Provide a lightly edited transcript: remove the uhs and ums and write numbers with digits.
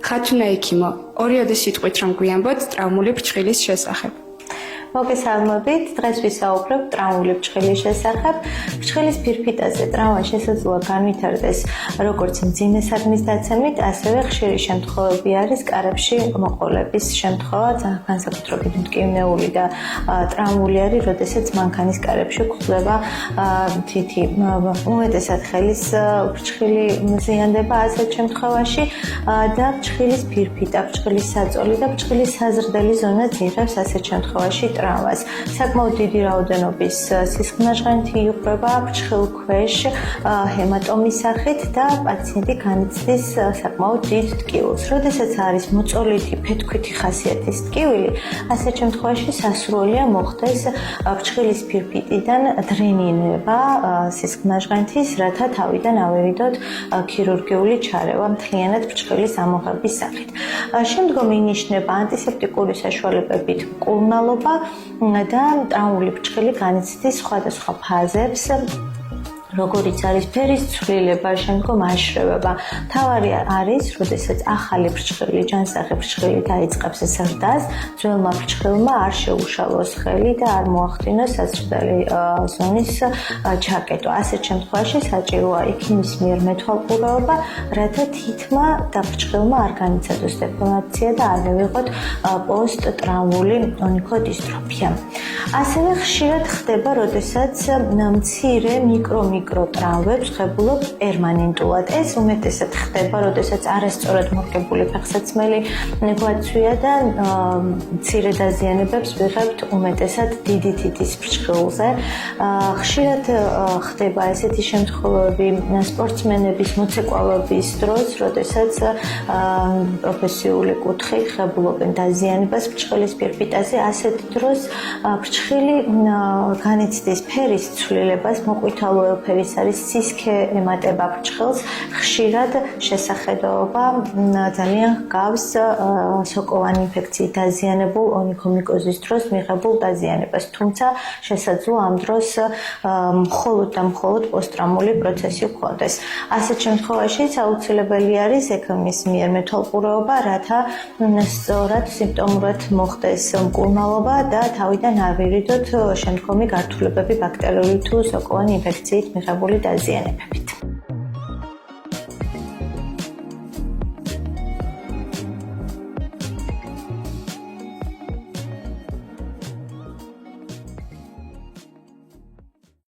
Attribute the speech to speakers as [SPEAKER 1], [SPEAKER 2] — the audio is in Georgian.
[SPEAKER 1] ხათუნა ექიმო, ორიოდე სიტყვით რომ გვიამბოთ ტრავმული ფრჩხილის შესახებ.
[SPEAKER 2] მოგესალმებით, დღეს ვისაუბრებ ტრავმული ფრჩხილის შესახებ. ფრჩხილის ფირფიტაზე ტრავმა შესაძლოა განვითარდეს როგორც მძიმე საგნის დაცემით, ასევე ხშირი შემთხვევები არის კარებში მოყოლების შემთხვევა, განსაკუთრებით მტკივნეული და ტრავმული არის, როდესაც მანქანის კარებში გვხვდება თითი. უმეტესად ხელის ფრჩხილი მზიანდება ასეთ შემთხვევაში და ფრჩხილის ფირფიტა, ფრჩხილის საწოლი და ფრჩხილის საზრდელი ზონაც იღებს ასეთ შემთხვევაში ტრავმას. საკმაოდ დიდი რაოდენობის სისხლნაჟღენთი იღვრება ფრჩხილქვეშ ჰემატომის სახით და პაციენტი განიცდის საკმაოდ დიდ ტკივილს. როდესაც არის მოწოლითი ფეთქვითი ხასიათის ტკივილი, ასეთ შემთხვევაში სასურველია მოხდეს ფრჩხილის ფირფიტიდან დრენირება სისხლნაჟღენთის, რათა თავიდან ავერიდოთ ქირურგიული ჩარევა მთლიანად ფრჩხილის ამოღების სახით. შემდგომ ინიშნება ანტისეპტიკური საშუალებებით მკურნალობა და ტრავმული ფრჩხილი განიცდის სხვადასხვა ფაზებს, როგორიც არის ფერის ცვლილება, შემდგომ აშრევება. მთავარი არის, როდესაც ახალი ფრჩხილი, ჯანსაღი ფრჩხილი დაიწყებს ზრდას, ძველმა ფრჩხილმა არ შეუშალოს ხელი და არ მოახდინოს საზრდელი ზონის ჩაკეტვა. ასეთ შემთხვევაში საჭიროა ექიმის მიერ მეთვალყურეობა, რათა თითმა და ფრჩხილმა არ განიცადოს დეფორმაცია და არ მივიღოთ პოსტტრავმული ონიქოდისტროფია. ასევე ხშირად ხდება, როდესაც მცირე μικრო ტრავმებს ხებულობ პერმანენტულად. ეს უმეტესად ხდება, როდესაც არასწორად მორგებული ფეხსაცმელი გვაცვია და მცირე დაზიანებებს ვიღებთ უმეტესად დიდი თითის ფრჩხილზე. ხშირად ხდება ესეთი შემთხვევები სპორტსმენების მოცეკვავების დროს, როდესაც პროფესიული კუთხით ხებულობენ დაზიანებას ფრჩხილის ფირფიტაზე. ასეთ დროს ფრჩხილი განიცდის ფერის ცვლილებას, მოყვითალო ფერის არის სისქე ემატება ფრჩხილს, ხშირად შესახედაობა ძალიან ჰგავს სოკოვანი ინფექციით დაზიანებულ ონიქომიკოზის დროს მიღებულ დაზიანებას, თუმცა შესაძლოა ამ დროს მხოლოდ და მხოლოდ პოსტტრავმული პროცესი გვხდეს. ასეთ შემთხვევაში აუცილებელი არის ექიმის მიერ მეთვალყურეობა, რათა სწორად სიმპტომურად მოხდეს მკურნალობა და თავიდან ავირიდოთ შემდგომი გართულებები ბაქტერიული თუ სოკოვანი ინფექციით მიღებული დაზიანებები.